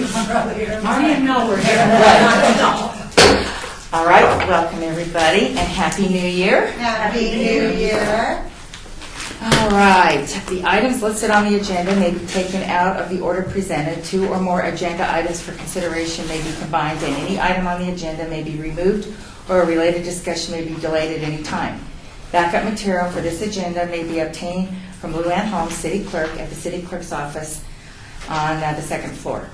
I didn't know we're here. All right, welcome everybody, and Happy New Year. Happy New Year. All right, the items listed on the agenda may be taken out of the order presented. Two or more agenda items for consideration may be combined, and any item on the agenda may be removed, or a related discussion may be delayed at any time. Backup material for this agenda may be obtained from Luann Holmes, City Clerk, at the City Clerk's office on the second floor.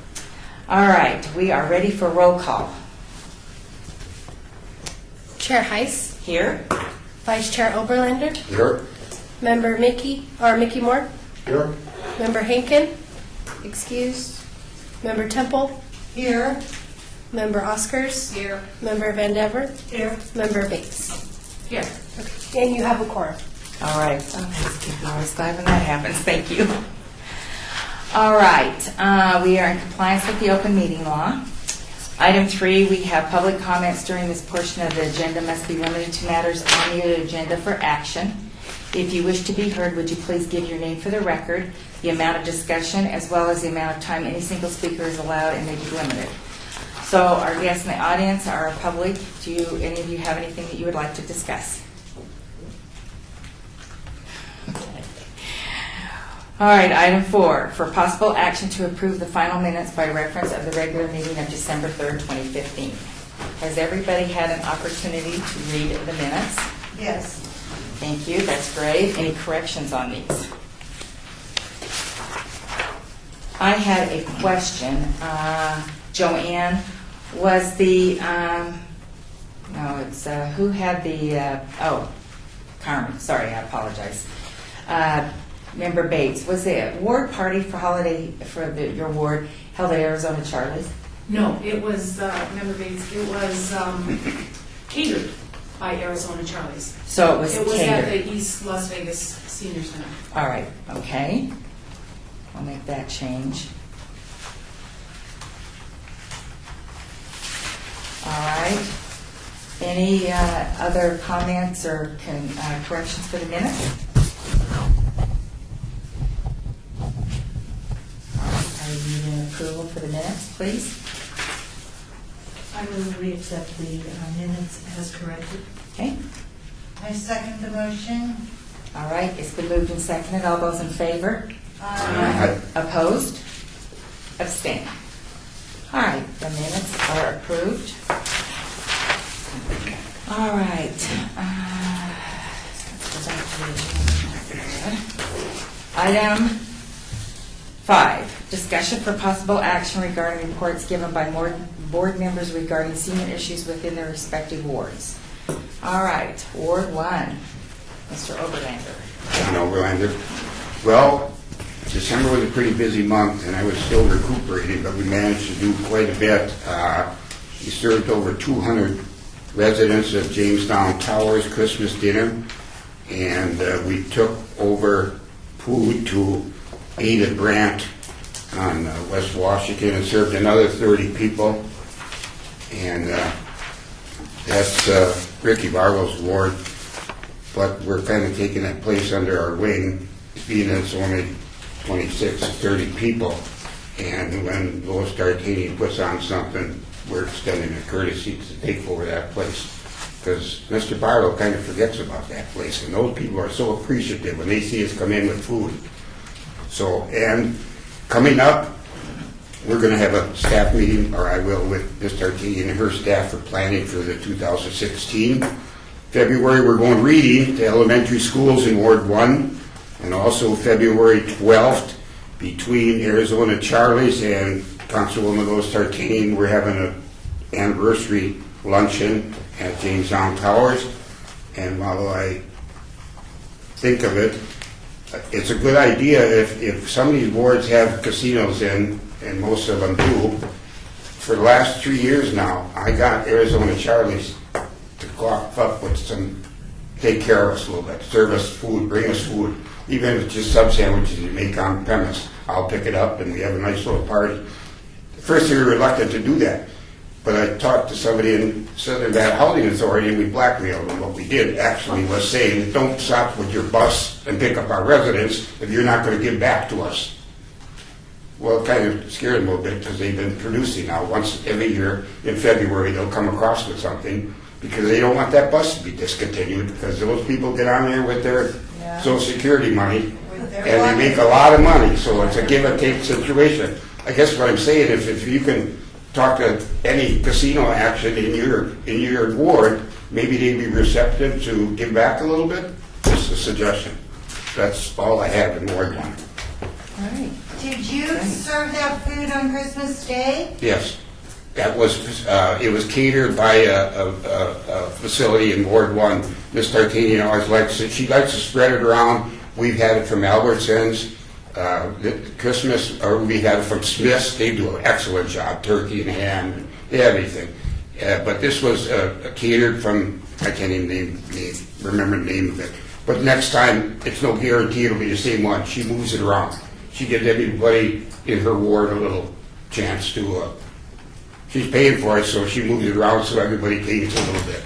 All right, we are ready for roll call. Chair Heiss, Here. Vice Chair Oberlander, Here. Member Mickey Moore, Here. Member Hankin, excused, Member Temple, Here. Member Oscars, Here. Member Van Dever, Here. Member Bates. Here. And you have a quorum. All right. I'm always glad when that happens. Thank you. All right. We are in compliance with the open meeting law. Item 3, we have public comments during this portion of the agenda must be limited to matters on the agenda for action. If you wish to be heard, would you please give your name for the record, the amount of discussion, as well as the amount of time any single speaker is allowed and may be limited. So our guests in the audience are public. Do any of you have anything that you would like to discuss? All right, item 4, for possible action to approve the final minutes by reference of the regular meeting of December 3rd, 2015. Has everybody had an opportunity to read the minutes? Yes. Thank you, that's great. Any corrections on these? I had a question. Joanne, was the, who had the, Carmen, sorry, I apologize. Member Bates, was the ward party for holiday for your ward held at Arizona Charlie's? No, it was, Member Bates, it was catered by Arizona Charlie's. So it was It was at catered. the East Las Vegas Senior Center. All right, okay. I'll make that change. All right. Any other comments or corrections for the minutes? I need an approval for the minutes, please. I move we accept the minutes as corrected. Okay. I second the motion. All right, it's been moved and seconded. All those in favor? Aye. Opposed? Abstain. All right, the minutes are approved. All right. Let's go back to the item 5, discussion for possible action regarding reports given by board members regarding senior issues within their respective wards. All right, Ward 1, Mr. Oberlander. John Overlander. Well, December was a pretty busy month, and I was still recuperating, but we managed to do quite a bit. We served over 200 residents of Jamestown Towers Christmas dinner, and we took over food to Ada Brandt on West Washington and served another 30 people. And that's Ricky Barlow's ward, but we're kind of taking that place under our wing, being that it's only 26 or 30 people. And when Lois Tartini puts on something, we're extending a courtesy to take over that place. Because Mr. Barlow kind of forgets about that place, and those people are so appreciative when they see us come in with food. So, and coming up, we're going to have a staff meeting, or I will, with Ms. Tartini and her staff for planning for the 2016. February, we're going reading to elementary schools in Ward 1, and also February 12th, between Arizona Charlie's and Councilwoman Lois Tartini, we're having an anniversary luncheon at Jamestown Towers. And while I think of it, it's a good idea if some of these wards have casinos in, and most of them do. For the last 3 years now, I got Arizona Charlie's to cough up with some, take care of us a little bit, serve us food, bring us food, even if it's just sub sandwiches you make on premise. I'll pick it up and we have a nice little party. At first we were reluctant to do that, but I talked to somebody in Southern Valley Housing Authority and we blackmailed them. What we did actually was saying, don't stop with your bus and pick up our residents if you're not going to give back to us. Well, it kind of scared them a little bit because they've been producing now. Once every year in February, they'll come across with something because they don't want that bus to be discontinued because those people get on there with their Yeah. Social Security money With their and they make a lot of money. So it's a give and take situation. I guess what I'm saying is if you can talk to any casino action in your ward, maybe they'd be receptive to give back a little bit. Just a suggestion. That's all I have in Ward 1. All right. Did you serve that food on Christmas Day? Yes, that was, it was catered by a facility in Ward 1. Miss Tartini always likes it, she likes to spread it around. We've had it from Albertsons, Christmas, or we had it from Smith's. They do an excellent job, turkey and ham, and everything. But this was catered from, I can't even remember the name of it. But next time, it's no guarantee it'll be the same one. She moves it around. She gives everybody in her ward a little chance to, she's paying for it, so she moves it around so everybody pays a little bit.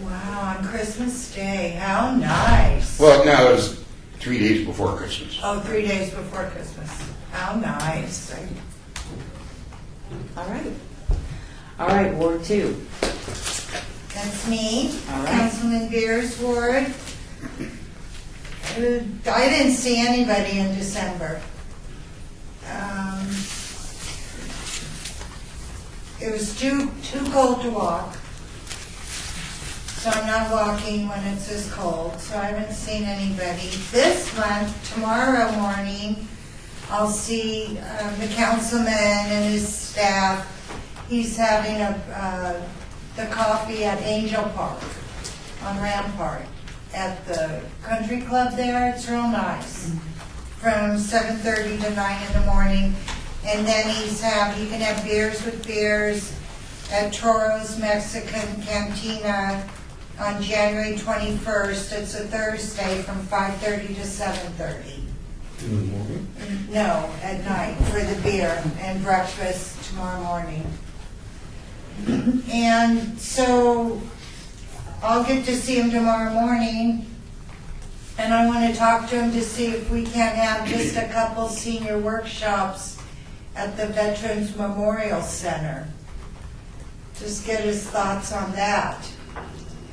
Wow, on Christmas Day, how nice. Well, now it was 3 days before Christmas. Oh, 3 days before Christmas. How nice. All right. All right, Ward 2. That's me, All right. Councilman Beers' ward. I didn't see anybody in December. It was too cold to walk. So I'm not walking when it's this cold, so I haven't seen anybody. This month, tomorrow morning, I'll see the councilman and his staff. He's having the coffee at Angel Park on Rampart at the country club there. It's real nice. From 7:30 to 9 in the morning. And then he can have beers with beers at Toro's Mexican Cantina on January 21st. It's a Thursday from 5:30 to 7:30. In the morning? No, at night for the beer and breakfast tomorrow morning. And so I'll get to see him tomorrow morning. And I want to talk to him to see if we can't have just a couple senior workshops at the Veterans Memorial Center. Just get his thoughts on that.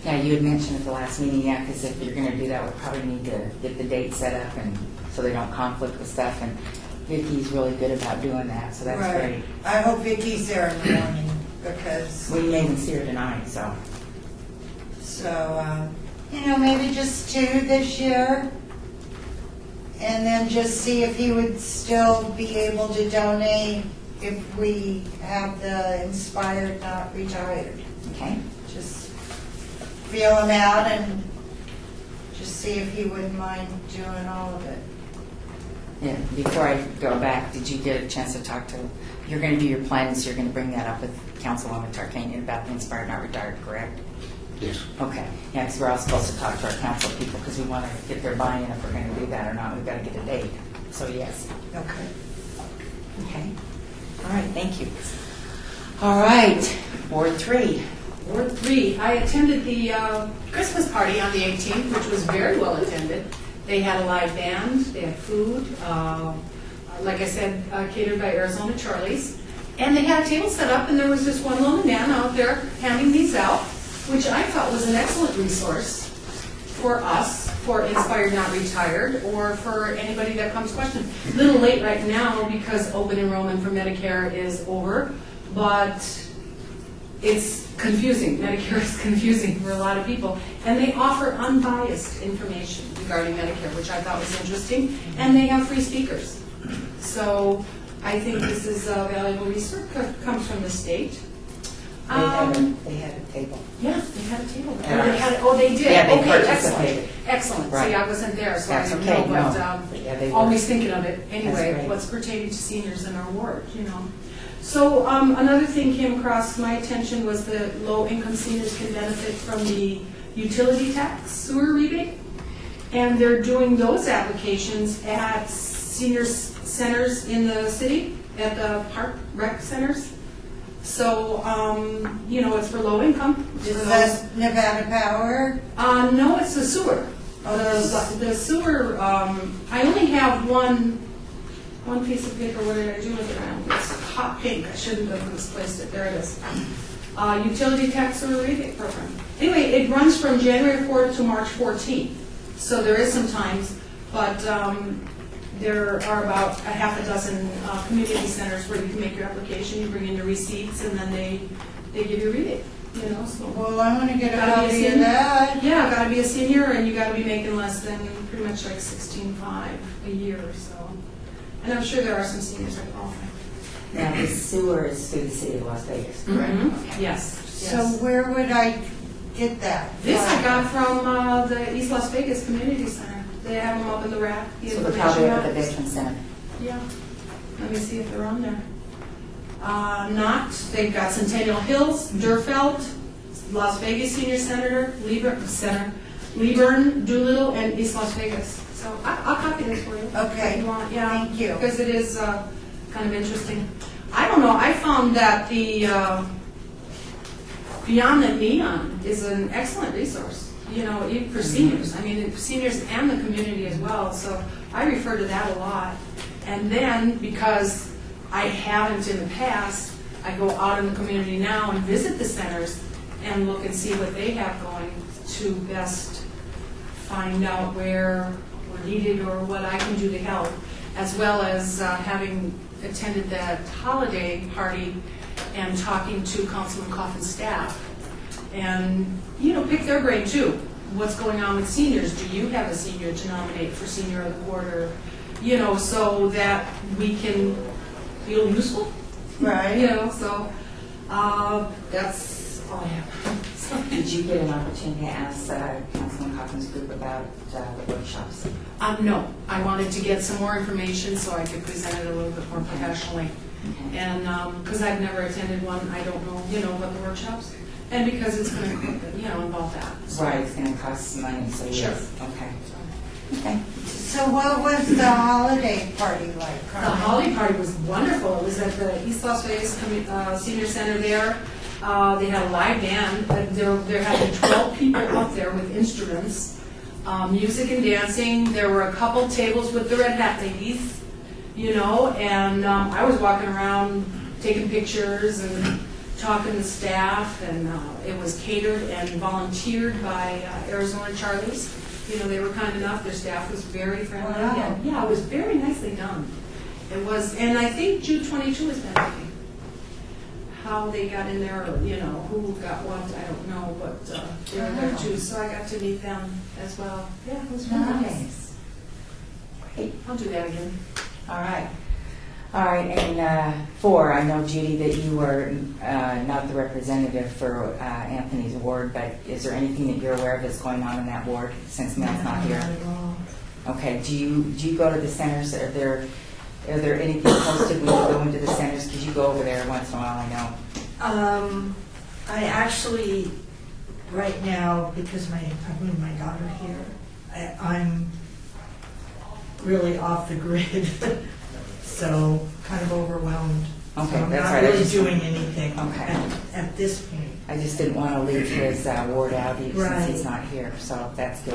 Yeah, you had mentioned at the last meeting, yeah, because if you're going to do that, we probably need to get the date set up and so they don't conflict with stuff. And Vicky's really good about doing that, so that's Right. great. I hope Vicky's there in the morning because, We may even see her tonight, so. maybe just 2 this year. And then just see if he would still be able to donate if we have the Inspired Not Retired. Okay. Just feel him out and just see if he wouldn't mind doing all of it. Yeah, before I go back, did you get a chance to talk to, you're going to do your plans, you're going to bring that up with Councilwoman Tarkanian about the Inspired Not Retired, correct? Yes. Okay, yeah, because we're all supposed to talk to our council people because we want to get their buy-in if we're going to do that or not. We've got to get a date. So yes. Okay. Okay. All right, thank you. All right, Ward 3. Ward 3, I attended the Christmas party on the 18th, which was very well attended. They had a live band, they had food, like I said, catered by Arizona Charlie's. And they had a table set up, and there was just one lonely man out there handing these out, which I thought was an excellent resource for us, for Inspired Not Retired, or for anybody that comes questioning. A little late right now because open enrollment for Medicare is over, but it's confusing. Medicare is confusing for a lot of people. And they offer unbiased information regarding Medicare, which I thought was interesting, and they have free speakers. So I think this is a valuable resource, comes from the state. They had a table. Yeah, they had a table. Yeah. Oh, they did? Yeah, they Okay, participated. Excellent. Right. See, I wasn't there, so That's I don't okay, know, no. but Yeah, they were. always thinking of it That's anyway, great. what's pertaining to seniors in our ward, So another thing came across my attention was the low-income seniors can benefit from the utility tax sewer rebate. And they're doing those applications at senior centers in the city, at the park rec centers. So, it's for low income. Is that Nevada Power? No, it's the sewer. Oh, The sewer, I only have one one piece of paper, what did I do with it? It's hot pink, I shouldn't have misplaced it, there it is. Utility tax or rebate program. Anyway, it runs from January 4th to March 14th, so there is some times, but there are about a half a dozen community centers where you can make your application, you bring in your receipts, and then they give you a rebate, you know, so. Well, I want to get a Gotta be a copy of senior. that. Yeah, gotta be a senior, and you gotta be making less than pretty much like 16.5 a year, so. And I'm sure there are some seniors that qualify. Now, the sewer is through the city of Las Vegas, correct? Mhm. Yes, So yes. where would I get that? This I got from the East Las Vegas Community Center. They have them up in the rack. the So they're probably up at the information Veteran Center. racks. Yeah. Let me see if they're on there. Not. They've got Centennial Hills, Durfeld, Las Vegas Senior Center, Leburn, Doolittle, and East Las Vegas. So I'll copy this for you. Okay. If you want, yeah. Thank you. Because it is kind of interesting. I don't know, I found that the Beyond the Neon is an excellent resource, you know, even for seniors. I mean, seniors and the community as well, so I refer to that a lot. And then, because I haven't in the past, I go out in the community now and visit the centers and look and see what they have going to best find out where we're needed or what I can do to help, as well as having attended that holiday party and talking to Councilman Coffin's staff. And, you know, pick their brain too. What's going on with seniors? Do you have a senior to nominate for Senior of the Quarter? You know, so that we can feel useful. Right. You know, so that's all I have. So- Did you get an opportunity to ask Councilman Coffin's group about the workshops? No, I wanted to get some more information so I could present it a little bit more professionally. Okay. And because I've never attended one, I don't know, you know, about the workshops. And because it's going to, you know, involve that. So- Right, it's going to cost some money, so Sure. yes. Okay. so. Okay. So what was the holiday party like, The Carmen? holiday party was wonderful. It was at the East Las Vegas Senior Center there. They had a live band. There had been 12 people up there with instruments, music and dancing. There were a couple tables with the Red Hat ladies, you know, and I was walking around taking pictures and talking to staff, and it was catered and volunteered by Arizona Charlies. You know, they were kind enough, their staff was very friendly. Wow. And, yeah, it was very nicely done. It was, and I think Jude 22 has been looking. How they got in there, or, you know, who got what, I don't know, but they were there too, so I got to meet them as well. Yeah, it was really nice. Nice. Great. I'll do that again. All right. All right, and 4, I know, Judy, that you were not the representative for Anthony's ward, but is there anything that you're aware of that's going on in that ward since Mel's not here? Not at all. Okay, do you go to the centers? Are there anything posted when you go into the centers? Because you go over there once in a while, I know. I actually, right now, because I moved my daughter here, I'm really off the grid, so kind of overwhelmed. Okay, So I'm that's not right, I really just- doing anything Okay. at this point. I just didn't want to leave his ward out since Right. he's not here, so that's good.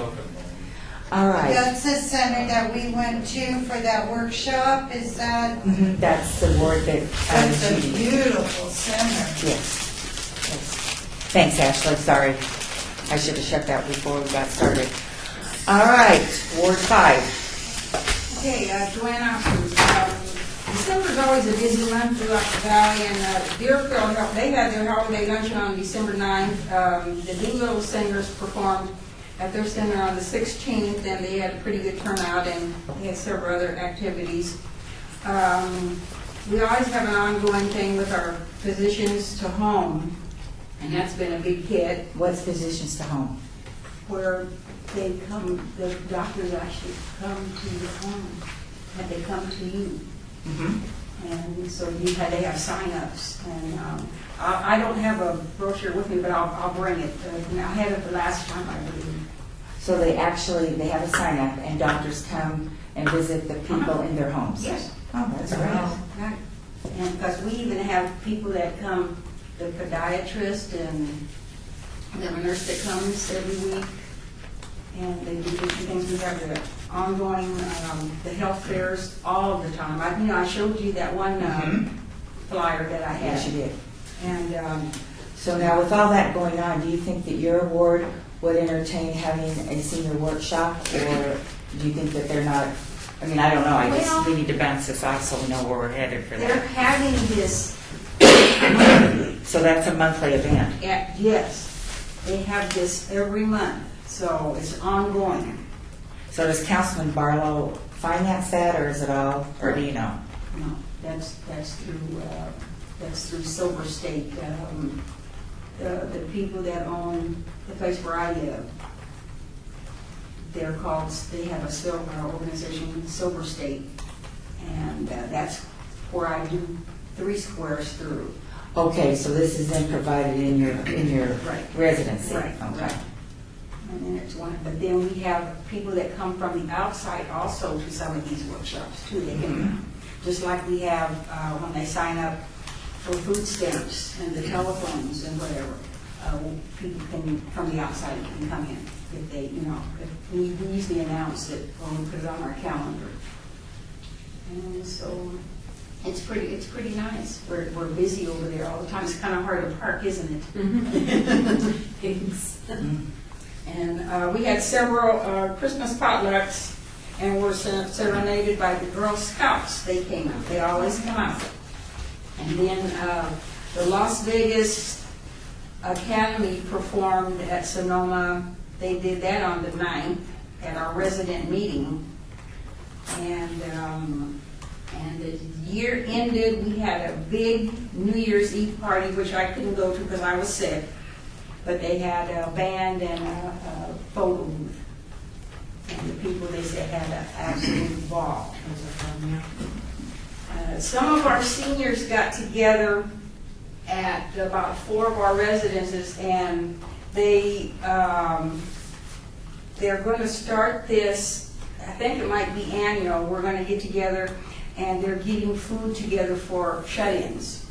All right. That's the center that we went to for that workshop, is that? Mhm, that's the ward that That's a Judy. beautiful center. Yes. Yes. Thanks, Ashley. Sorry. I should have shut that before we got started. All right, Ward 5. Okay, Joanne Osmond. December's always a busy month throughout the valley, and Deerfield, they had their holiday luncheon on December 9th. The Doolittle Singers performed at their center on the 16th, and they had a pretty good turnout, and they had several other activities. We always have an ongoing thing with our physicians to home, and that's been a big hit, What's Physicians to Home? where they come, the doctors actually come to your home, and they come to you. Mm-hmm. And so they have sign-ups, and I don't have a brochure with me, but I'll bring it. I had it the last time, I believe. So they have a sign up and doctors come and visit the people in their homes? Yes. Oh, that's great. Right. And because we even have people that come, the podiatrist and the nurse that comes every week. and they do different things. We have the ongoing, the health fairs all the time. I showed you that one flyer that I had. Yes, you did. And, So now with all that going on, do you think that your ward would entertain having a senior workshop, or do you think that they're not, I mean, I don't know, Well- we need to bounce this off so we know where we're headed for they're that. having this, So that's a monthly event. yes, they have this every month, so it's ongoing. So does Councilman Barlow finance that, or is it all, or do you know? No, that's through Silver State, the people that own the place where I live. They have a silver organization, Silver State, and that's where I do 3 squares through. Okay, so this is then provided in your Right. residency? Right, Okay. right. And then it's one, but then we have people that come from the outside also to some of these workshops too. They can, just like we have when they sign up for food stamps and the telephones and whatever, people can, from the outside can come in if they, if we usually announce it when we put it on our calendar. And so it's pretty nice. We're busy over there all the time. It's kind of hard to park, isn't it? Thanks. And we had several Christmas potlucks, and were serenaded by the Girl Scouts. They came out. They always come out. And then the Las Vegas Academy performed at Sonoma. They did that on the 9th at our resident meeting. And the year ended, we had a big New Year's Eve party, which I couldn't go to because I was sick. But they had a band and a photo booth. And the people, they said, had an absolute ball. Some of our seniors got together at about 4 of our residences, and they're going to start this, I think it might be annual. We're going to get together, and they're getting food together for shut-ins.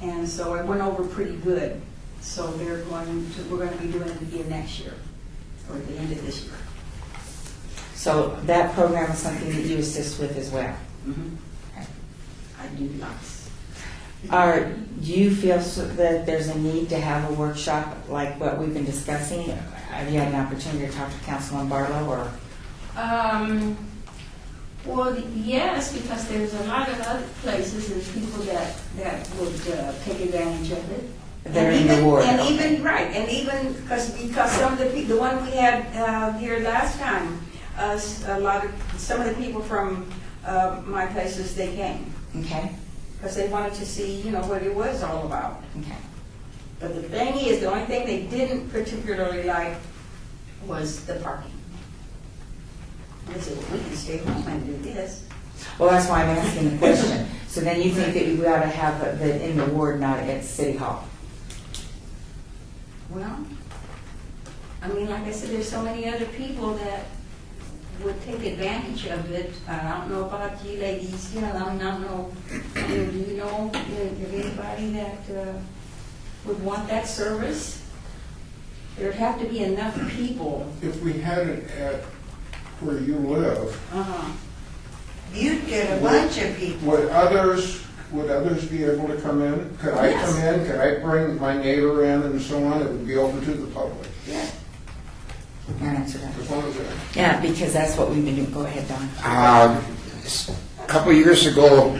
And so it went over pretty good. So we're going to be doing it again next year, or at the end of this year. So that program is something that you assist with as well? I do lots. Do you feel that there's a need to have a workshop like what we've been discussing? Have you had an opportunity to talk to Councilman Barlow, or? Well, yes, because there's a lot of other places and people that would take advantage of it. They're in the ward. And okay. even, right, and even because some of the one we had here last time, some of the people from my places, they came. Okay, Because they wanted to see, what it was all about. okay. But the thing is, the only thing they didn't particularly like was the parking. They said, well, we can stay home and do this. Well, that's why I'm asking the question. So then you think that we ought to have that in the ward, not at City Hall? Well, I mean, like I said, there's so many other people that would take advantage of it. I don't know about you ladies, I don't know. Do you know of anybody that would want that service? There'd have to be enough people. If we had it at where you live, You'd get a bunch of people. would others be able to come in? Could I Yes. come in? Could I bring my neighbor in and so on? It would be open to the public. Yeah. Answer that. As long as that. Yeah, because that's what we've been doing. Go ahead, Don. A couple of years ago,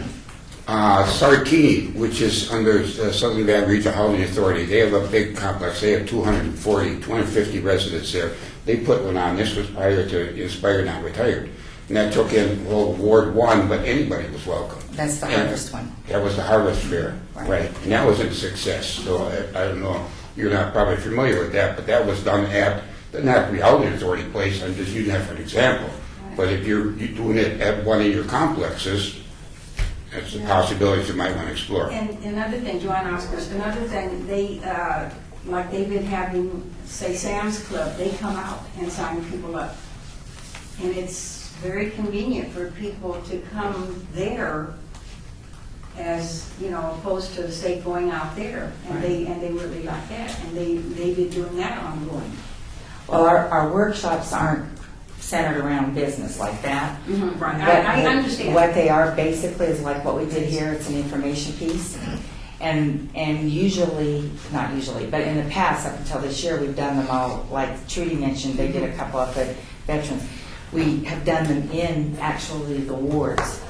Sartini, which is under Southern Nevada Regional Housing Authority, they have a big complex. They have 250 residents there. They put one on. This was prior to Inspire Not Retired. And that took in, Ward 1, but anybody was welcome. That's the And hardest one. That was the Harvest Fair, Right. right? And that was a success. So I don't know, you're not probably familiar with that, but that was done at the Napa Housing Authority place. I'm just using that for an example. But if you're doing it at one of your complexes, that's a possibility you might want to explore. And another thing, Joanne Oscars, another thing, they, like they've been having, say, Sam's Club, they come out and sign people up. And it's very convenient for people to come there as, opposed to, say, going out there. And they really like that. And they've been doing that ongoing. Well, our workshops aren't centered around business like that. Right, But I understand. What they are basically is like what we did here, it's an information piece. And usually, not usually, but in the past, up until this year, we've done them all, like Trudy mentioned, they did a couple of the veterans. We have done them in actually the wards.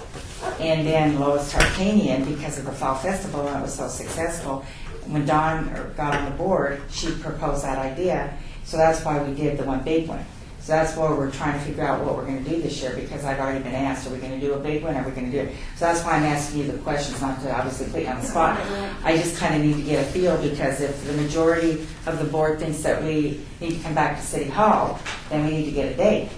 And then Lois Tarkanian, because of the Fall Festival, and it was so successful, when Dawn got on the board, she proposed that idea. So that's why we did the one big one. So that's why we're trying to figure out what we're going to do this year, because I've already been asked, are we going to do a big one? Are we going to do it? So that's why I'm asking you the questions, not to obviously put you on the spot. I just kind of need to get a feel, because if the majority of the board thinks that we need to come back to City Hall, then we need to get a date.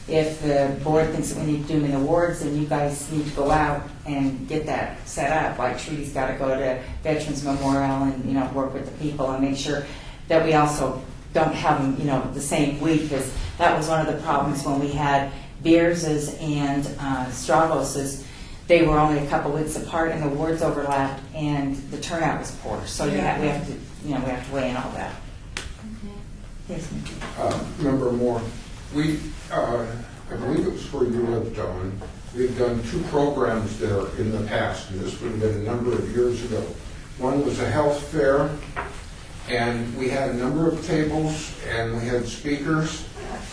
If the board thinks that we need to do them in awards, then you guys need to go out and get that set up. Like Trudy's got to go to Veterans Memorial and, you know, work with the people and make sure that we also don't have them, you know, the same week, because that was one of the problems when we had Beers's and Stravos's. They were only a couple weeks apart, and the awards overlapped, and the turnout was poor. So we have to, you know, we have to weigh in all that. Yes, ma'am. Member Moore, we, I believe it was where you lived, Dawn. We've done 2 programs there in the past, and this would have been a number of years ago. One was a health fair, and we had a number of tables, and we had speakers,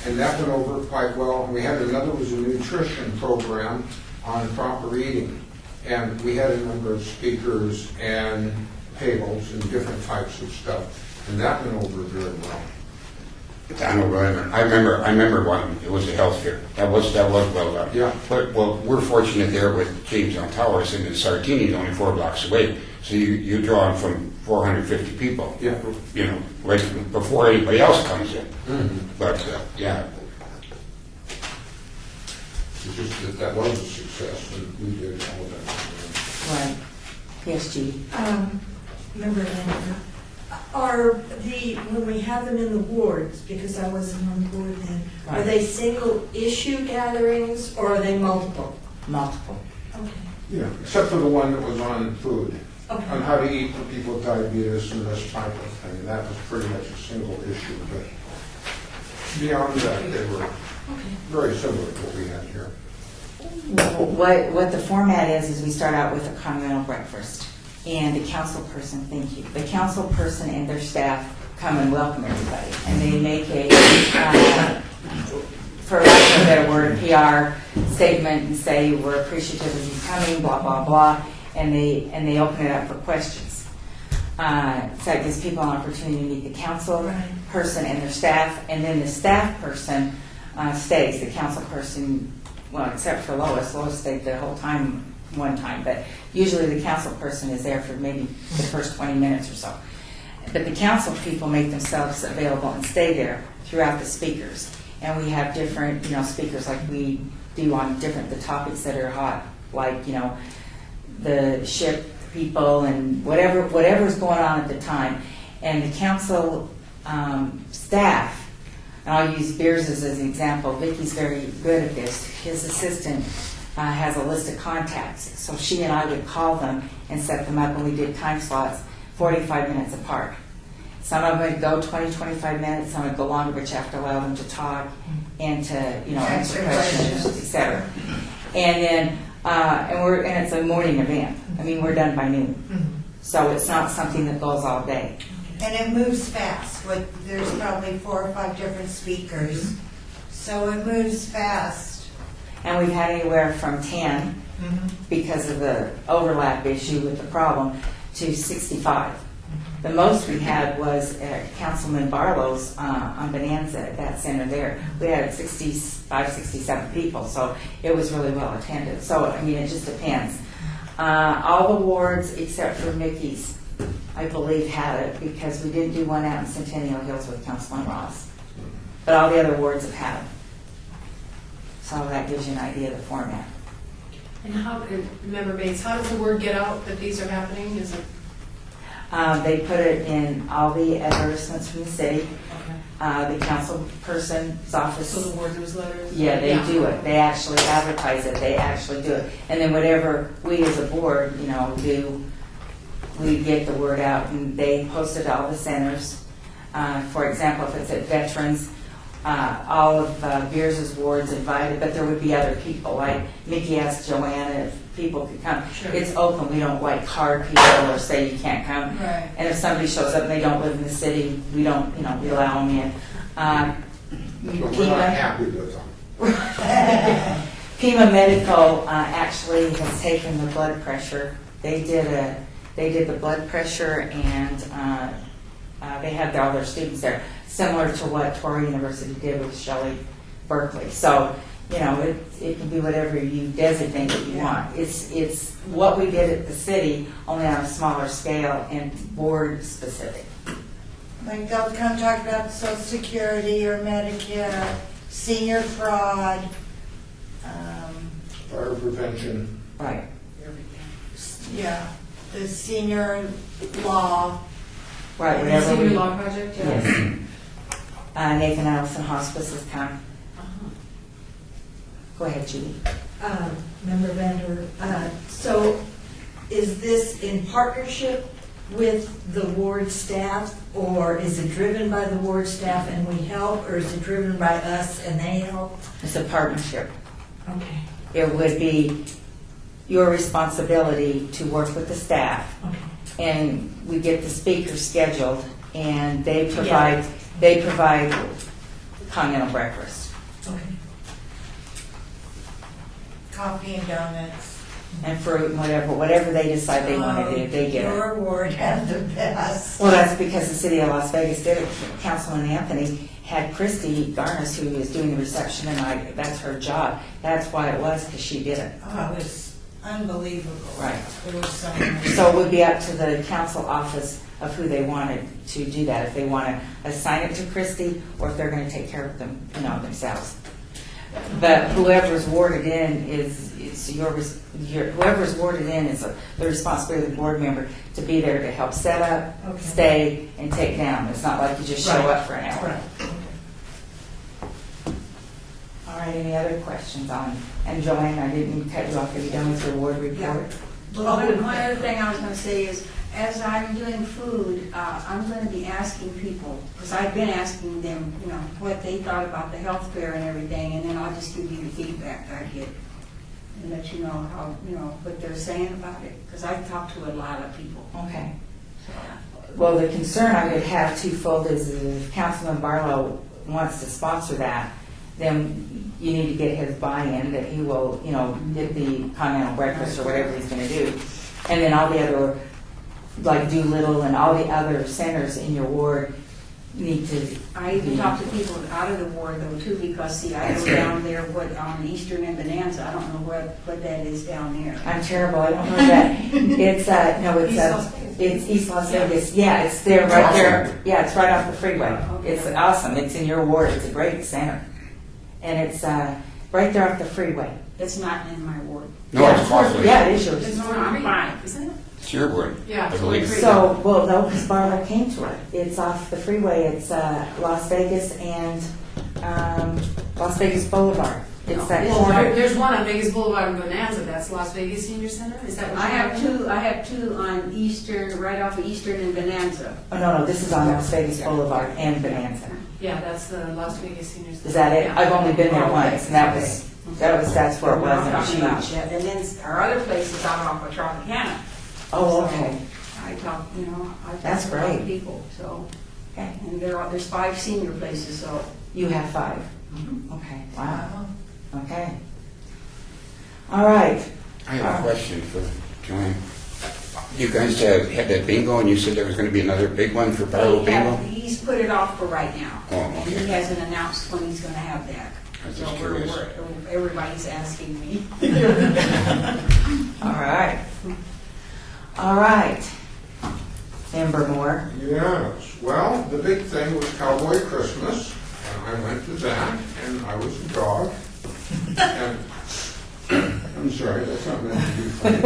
and that went over quite well. And we had another was a nutrition program on proper eating, and we had a number of speakers and tables and different types of stuff, and that went over very well. I remember one, it was a health fair. That was well done. Yeah. But, well, we're fortunate there with Jamestown Towers, and Sartini's only 4 blocks away. So you draw from 450 people. Yeah. You know, right before anybody else comes in. But, yeah. It's just that was a success, and we did all of that. Right. Yes, Judy. Member Andrew, when we have them in the wards, because I wasn't on board then, are Right. they single issue gatherings or are they multiple? Multiple. Okay. Yeah, except for the one that was on food, on Okay. how to eat for people with diabetes and this type of thing. That was pretty much a single issue, but beyond that, they were very similar to what we had here. What the format is we start out with a continental breakfast, and the council person, thank you, the council person and their staff come and welcome everybody, and they make a, for lack of a better word, a PR statement and say, we're appreciative of you coming, blah, blah, blah, and they open it up for questions. So it gives people an opportunity to meet the council Right. person and their staff, and then the staff person stays, the council person, well, except for Lois. Lois stayed the whole time one time, but usually the council person is there for maybe the first 20 minutes or so. But the council people make themselves available and stay there throughout the speakers. And we have different, you know, speakers like we do on the topics that are hot, like, you know, the ship people and whatever's going on at the time. And the council staff, and I'll use Beers as an example. Vicky's very good at this. His assistant has a list of contacts, so she and I would call them and set them up, and we did time slots 45 minutes apart. Some of them would go 20, 25 minutes, some would go longer, but you have to allow them to talk and to, you know, answer questions, etc. And then, and it's a morning event. I mean, we're done by noon. So it's not something that goes all day. And it moves fast. There's probably 4 or 5 different speakers. So it moves fast. And we've had anywhere from 10, because of the overlap issue with the problem, to 65. The most we had was at Councilman Barlow's on Bonanza at that center there. We had 65, 67 people, so it was really well attended. So, I mean, it just depends. All the wards except for Mickey's, I believe, had it, because we didn't do one out in Centennial Hills with Councilman Ross. But all the other wards have had it. So that gives you an idea of the format. And Member Bates, how does the word get out that these are happening? Is it? They put it in all the advertisements from the city. The council person's office. So the word newsletters? Yeah, they do it. They actually advertise it. They actually do it. And then whatever we as a board, you know, do, we get the word out, and they post it to all the centers. For example, if it's at Veterans, all of Beers' wards invited, but there would be other people. Like Mickey asked Joanna if people could come. Sure. It's open. We don't like card people or say you can't come. Right. And if somebody shows up and they don't live in the city, we don't, we allow them in. But we're not Pima, happy with them. Pima Medical actually has taken the blood pressure. They did the blood pressure, and they had all their students there, similar to what Torrey University did with Shelley Berkeley. So, it can be whatever you designate that you want. It's what we did at the city, only on a smaller scale and board specific. Like they'll come talk about Social Security or Medicare, senior fraud, Fire prevention. Right. yeah, the senior law. Right, The whatever Senior we... Law Project, yeah. Yes. Nathan Allison Hospice has come. Uh-huh. Go ahead, Judy. Member Vander, so is this in partnership with the ward staff, or is it driven by the ward staff and we help, or is it driven by us and they help? It's a partnership. Okay, It would be your responsibility to work with the staff, okay. and we get the speakers scheduled, and they provide continental breakfast Okay. Coffee and donuts. and fruit and whatever they decide they want to do, they get it. Your ward had the best. Well, that's because the city of Las Vegas did it. Councilman Anthony had Christy Garnis, who is doing the reception, and that's her job. That's why it was, because she did it. Oh, it was unbelievable. Right. It was so nice. So it would be up to the council office of who they wanted to do that, if they want to assign it to Christy, or if they're going to take care of them, themselves. But whoever's warded in whoever's warded in is the responsibility of the board member to be there to help set up, Okay. stay, and take down. It's not like you just show Right. up for an hour. Right. All right, any other questions on, and Joanne, I didn't cut you off. Are you done with your ward report? Well, one other thing I was going to say is, as I'm doing food, I'm going to be asking people, because I've been asking them, what they thought about the health fair and everything, and then I'll just give you the feedback I get and let you know how, what they're saying about it, because I've talked to a lot of people. Okay. Well, the concern I would have twofold is if Councilman Barlow wants to sponsor that, then you need to get his buy-in that he will, get the continental breakfast or whatever he's going to do. And then all the other, like Doolittle and all the other centers in your ward need to. I even talked to people out of the ward though too, because see, I That's go good. down there, on Eastern and Bonanza, I don't know what that is down there. I'm terrible. I don't know that. It's it's East Las Vegas. Yeah, it's there right there. Yeah, it's right off the freeway. Okay. It's awesome. It's in your ward. It's a great center, and it's right there off the freeway. It's not in my ward. No, it's costly. Yeah, it is yours. It's No, on I'm fine. isn't it? It's your word. Yeah, I believe. So, well, no, because Barlow came to it. It's off the freeway. It's Las Vegas and Las Vegas Boulevard. It's that Well, corner. there's one on Vegas Boulevard in Bonanza, that's Las Vegas Senior Center, is that what I you have two on Eastern, right off of Eastern and Bonanza. Oh, no, this is on Las Vegas Boulevard and Bonanza. Yeah, that's the Las Vegas Senior Center. Is that it? Yeah. I've only been there Okay. once, and that's where it was, and it I'm was talking about huge. that. And then our other place is out off of Tropicana. Oh, okay. I talk, I That's talk to a lot of great. people, so, Okay. and there's 5 senior places, so. You have 5. Okay, wow. Okay. All right. I have a question for Joanne. You guys had that bingo, and you said there was going to be another big one for Barlow Bingo? He's put it off for right now. Oh, And okay. he hasn't announced when he's gonna have that. I was So just curious. everybody's asking me. All right. All right. Member Moore. Yes, well, the big thing was Cowboy Christmas, and I went to that, and I was a dog. And, I'm sorry, that's not meant to be funny.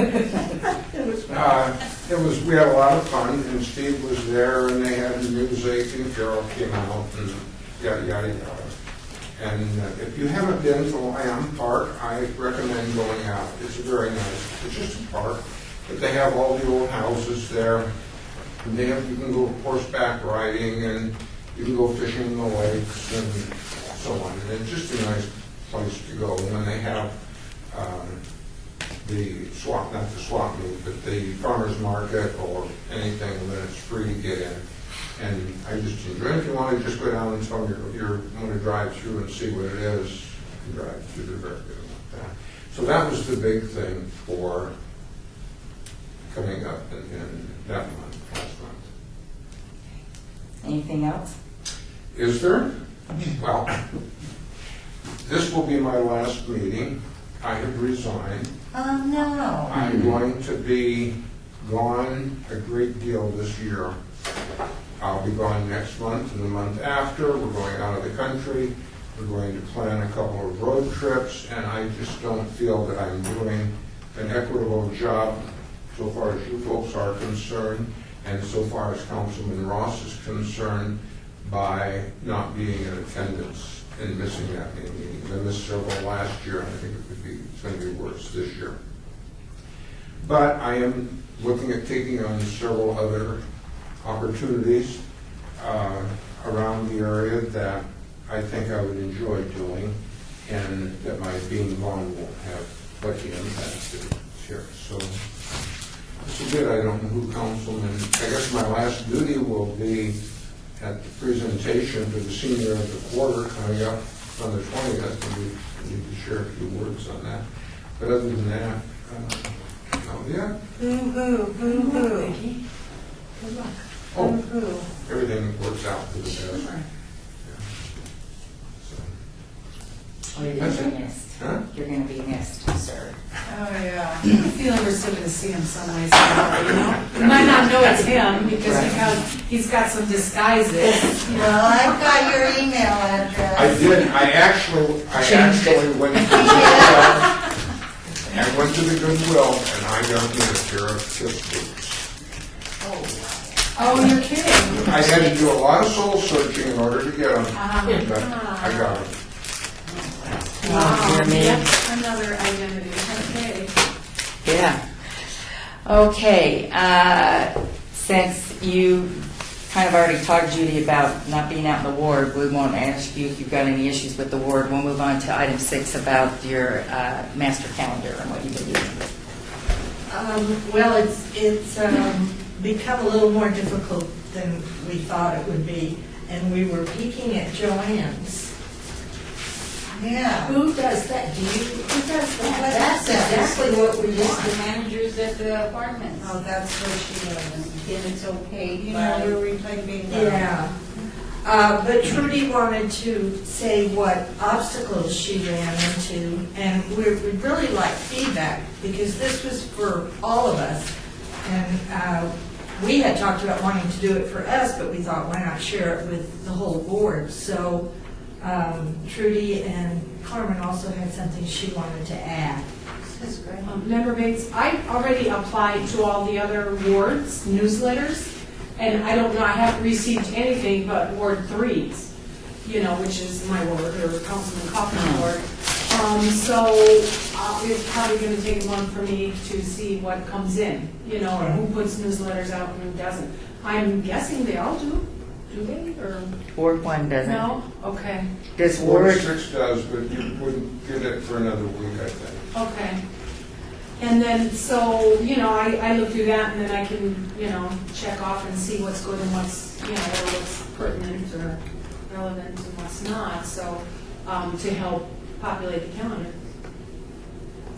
We had a lot of fun, and Steve was there, and they had the music, and Carol came out, and yada, yada, yada. And if you haven't been to Lamb Park, I recommend going out. It's very nice. It's just a park, but they have all the old houses there. And you can go horseback riding, and you can go fishing in the lakes, and so on. And it's just a nice place to go. And when they have the swap, not the swap meet, but the farmer's market or anything, then it's free to get in. And I just enjoy it. If you want to just go down and tell them you're going to drive through and see what it is, you can drive through. They're very good about that. So that was the big thing for coming up in that month, last month. Anything else? Is there? Well, this will be my last meeting. I have resigned. Oh, no. I'm going to be gone a great deal this year. I'll be gone next month and the month after. We're going out of the country. We're going to plan a couple of road trips, and I just don't feel that I'm doing an equitable job so far as you folks are concerned, and so far as Councilman Ross is concerned, by not being in attendance and missing that many meetings. I missed several last year, and I think it's going to be worse this year. But I am looking at taking on several other opportunities around the area that I think I would enjoy doing, and that my being gone won't have much impact here. So this is it. I don't know who Councilman. I guess my last duty will be at the presentation to the senior of the quarter coming up on the 20th, and we need to share a few words on that. But other than that, yeah. Boo-hoo, boo-hoo. Good luck. Oh, Boo-hoo. everything works out for the best. Sure. Yeah. So, Or you're That's going to be it. missed? Huh? You're going to be missed, sir. Oh, yeah. I have a feeling we're still gonna see him some way somehow, you know? You might not know it's him because he's got some disguises. Well, I've got your email address. I did. I actually Changed it. went to the Goodwill, and I got me a pair of Kiss boots. Oh, you're kidding. I had to do a lot of soul searching in order to get them, but I got them. Wow, dear me. yep, another identity, okay. Yeah. Okay, since you kind of already talked, Judy, about not being out in the ward, we won't ask you if you've got any issues with the ward. We'll move on to item 6 about your master calendar and what you've been doing. Well, it's become a little more difficult than we thought it would be, and we were peeking at Joanne's. Yeah. Who does that? Do you, who does that? That's That's exactly what we Just want. the managers at the apartments. Oh, that's where she lives. Then it's okay You by... know where we play bingo. Yeah. But Trudy wanted to say what obstacles she ran into, and we'd really like feedback, because this was for all of us. And we had talked about wanting to do it for us, but we thought, why not share it with the whole board? So Trudy and Carmen also had something she wanted to add. This is great. Member Bates, I already applied to all the other wards newsletters, and I don't know, I haven't received anything but Ward 3's, you know, which is my ward, or Councilman Kaufman's ward. So it's probably going to take a month for me to see what comes in, you know, or who puts newsletters out and who doesn't. I'm guessing they all do they, or Ward 1 doesn't. no? Okay, Does Ward Ward, 6 does, but you wouldn't get it for another week, I think. okay. And then, so, you know, I look through that and then I can, you know, check off and see what's good and what's, you know, what's pertinent or relevant and what's not, so, to help populate the calendar.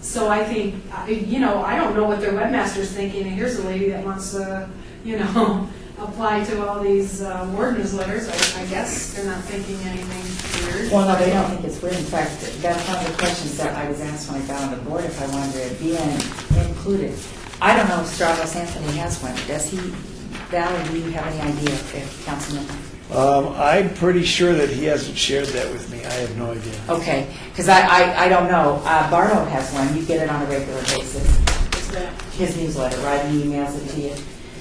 So I think, you know, I don't know what their webmaster's thinking, and here's a lady that wants to, you know, apply to all these ward newsletters. I guess they're not thinking anything weird. well, no, they don't think it's weird. In fact, that's one of the questions that I was asked when I got on the board, if I wanted to be included. I don't know if Stravos Anthony has one. Does he? Val, do you have any idea if Councilman? I'm pretty sure that he hasn't shared that with me. I have no idea. Okay, because I don't know. Barno has one. You get it on a regular basis. Is that- His newsletter, right? He emails it to you.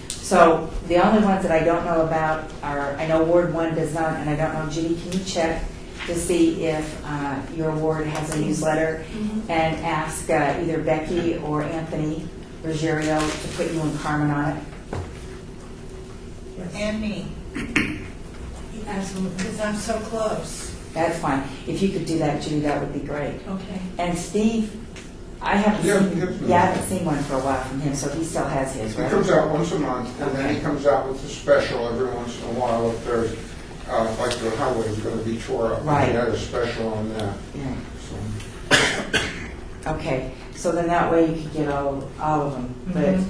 So the only ones that I don't know about are, I know Ward 1 does not, and I don't know, Judy, can you check to see if your ward has a newsletter and ask either Becky or Anthony Ruggiero to put you and Carmen on it? And me, Absolutely. because I'm so close. That's fine. If you could do that, Judy, that would be great. Okay. And Steve, I haven't Yeah, seen, yes, ma'am. yeah, I haven't seen one for a while from him, so he still has his, He right? comes out once a month, and then he Okay. comes out with a special every once in a while if there's, like the highway is gonna be tore up. Right. He had a special on that, Yeah. so. Okay, so then that way you could get all of them, but, Mhm.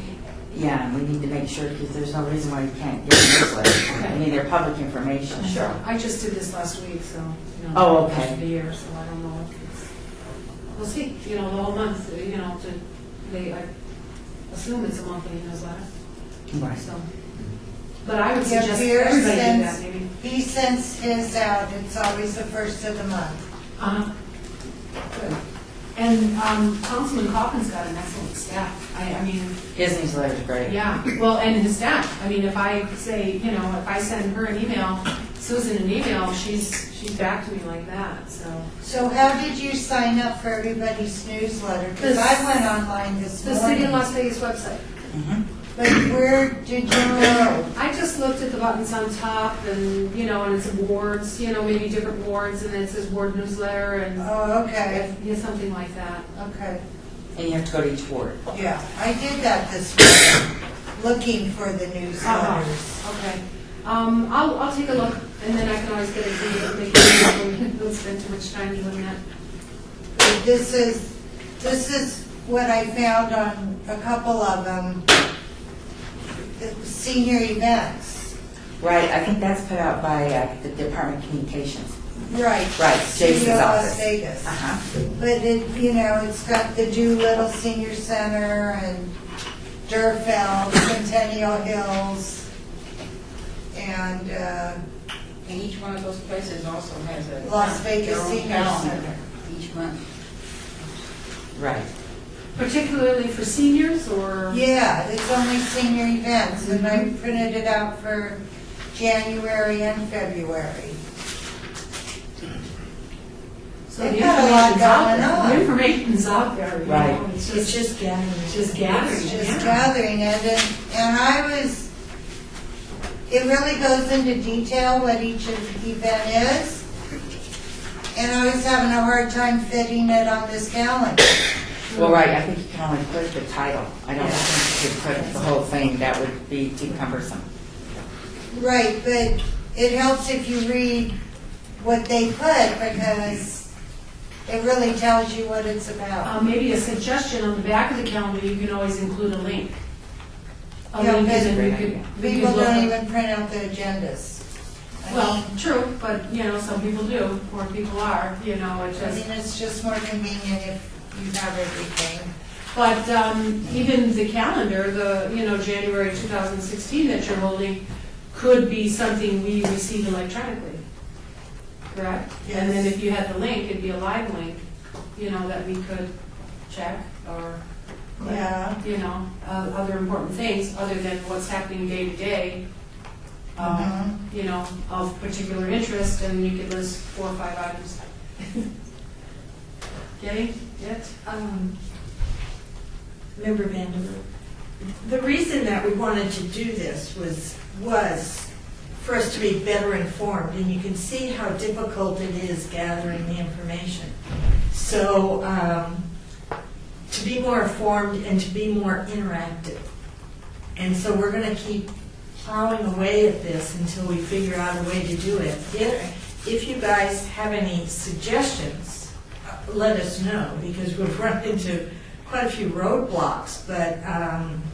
yeah, we need to make sure, because there's no reason why you can't get a newsletter. I mean, they're public information. so- Sure, I just did this last week, so, you know. Oh, okay. For the year, so I don't know if it's, we'll see, you know, the whole month, you know, I assume it's a monthly newsletter, Right. so. But I would Yeah, suggest Pierce everybody do sends- that, maybe. He sends his out, it's always the first of the month. Uh-huh. Good. And Councilman Coffin's got an excellent staff. I mean, His newsletter's great. yeah, well, and his staff. I mean, if I say, you know, if I send her an email, Susan an email, she's back to me like that, so. So how did you sign up for everybody's newsletter? Because I went online this The City of morning. Las Vegas website. Mhm. But where did you go? I just looked at the buttons on top and, you know, and it's wards, you know, maybe different wards, and it says ward newsletter and, Oh, okay, yeah, something like that. okay. And you have to go to each ward. Yeah, I did that this morning, looking for the newsletters. Okay. I'll take a look, and then I can always get it to you, make it, don't spend too much time doing that. This is what I found on a couple of them. Senior events. Right, I think that's put out by the Department of Communications. Right. Right, Jason's City of Las office. Vegas. Uh-huh. But it, you know, it's got the Doolittle Senior Center and Durfeld, Centennial Hills, and And each one of those places also has a. Las Vegas their own Senior calendar Center. Each month. Right. Particularly for seniors, or? Yeah, it's only senior events, and I printed it out for January and February. So They've the got a lot information's out going there. on. The information's out there, you Right. know, it's It's just, just gathering. just gathering. It's just yeah. gathering it, and I was, it really goes into detail what each event is, and I was having a hard time fitting it on this calendar. Well, right, I think you can only put the title. I don't think you could put the whole thing. That would be too cumbersome. Right, but it helps if you read what they put, because it really tells you what it's about. Maybe a suggestion on the back of the calendar, you can always include a link. A Yeah, link, but and then Great you could. idea. we People could look don't up- even print out the agendas. I Well, mean, true, but, you know, some people do, or people are, you know, it's I just. mean, it's just more convenient if you have everything. But even the calendar, you know, January 2016 that you're holding, could be something we receive electronically, correct? And then Yes. if you had the link, it'd be a live link, you know, that we could check or, Yeah. you know, other important things, other than what's happening day to day, Mhm. you know, of particular interest, and you could list 4 or 5 items. Getting it? Member Vanderbilt, the reason that we wanted to do this was for us to be better informed, and you can see how difficult it is gathering the information. So, to be more informed and to be more interactive. And so we're going to keep plowing away at this until we figure out a way to do it. If you guys have any suggestions, let us know, because we've run into quite a few roadblocks, but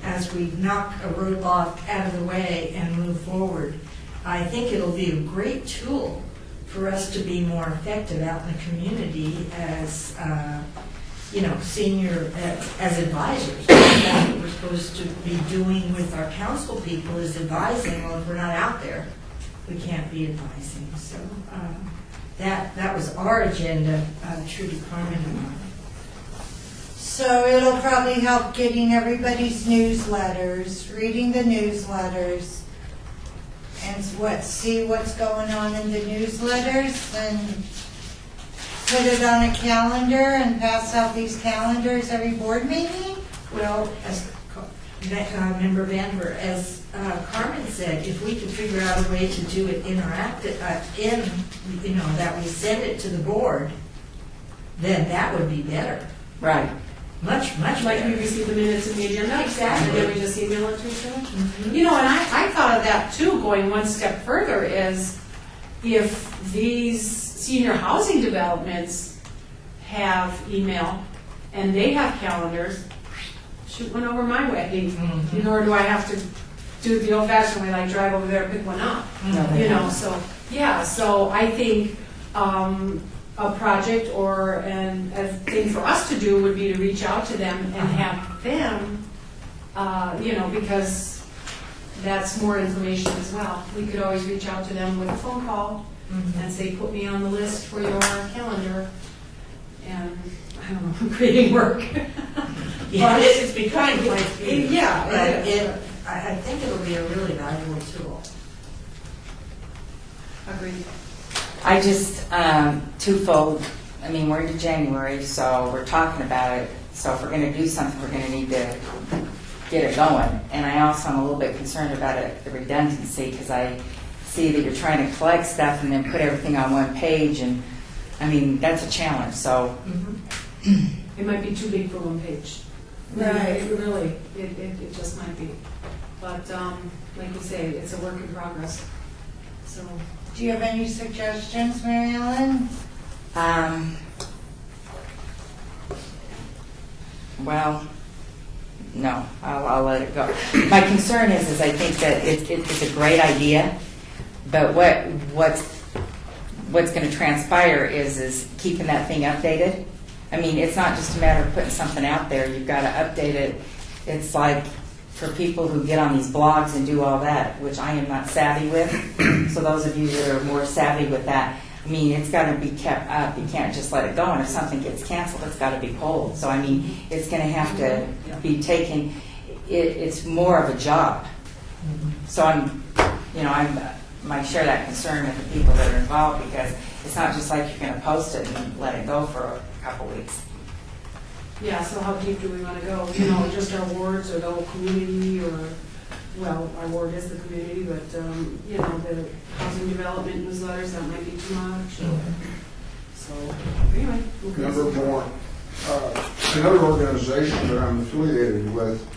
as we knock a roadblock out of the way and move forward, I think it'll be a great tool for us to be more effective out in the community as, you know, as advisors. That's what we're supposed to be doing with our council people, is advising. Well, if we're not out there, we can't be advising. So that was our agenda, Trudy Carmen and I. So it'll probably help getting everybody's newsletters, reading the newsletters, and see what's going on in the newsletters, and put it on a calendar and pass out these calendars every board meeting? Well, Member Vanver, as Carmen said, if we could figure out a way to do it interactive, that we send it to the board, then that would be better. Right. Much Like we better. receive the minutes in the agenda? Exactly. And then we just email it to each other? Mhm. You know, and I thought of that too, going one step further, is if these senior housing developments have email and they have calendars, shoot one over my way. Nor do I have to do it the old fashioned way, like drive over there and pick one up. No, they You know, don't. so, yeah, so I think a project or a thing for us to do would be to reach out to them and have them, because that's more information as well. We could always reach out to them with a phone call and say, put me on the list for your calendar. And, I don't know, creating work. Yeah, it's becoming quite big. Yeah, But it is. I think it'll be a really valuable tool. Agreed. I just, twofold, I mean, we're into January, so we're talking about it. So if we're gonna do something, we're gonna need to get it going. And I also am a little bit concerned about it, the redundancy, because I see that you're trying to collect stuff and then put everything on one page, and, I mean, that's a challenge, so. It might be too big for one page. Right. It really, it just might be. But, like you say, it's a work in progress. So, Do you have any suggestions, Mary Ellen? Well, no, I'll let it go. My concern is I think that it's a great idea, but what's going to transpire is keeping that thing updated. I mean, it's not just a matter of putting something out there. You've got to update it. It's like for people who get on these blogs and do all that, which I am not savvy with. So those of you that are more savvy with that, I mean, it's got to be kept up. You can't just let it go. And if something gets canceled, it's got to be pulled. So, I mean, it's going to have to be taken. It's more of a job. So I might share that concern with the people that are involved, because it's not just like you're going to post it and let it go for a couple weeks. yeah, so how deep do we want to go? You know, just our wards or the whole community, or, well, our ward is the community, but, the housing development newsletters, that might be too much. So, anyway. we'll go. Member Moore, another organization that I'm affiliated with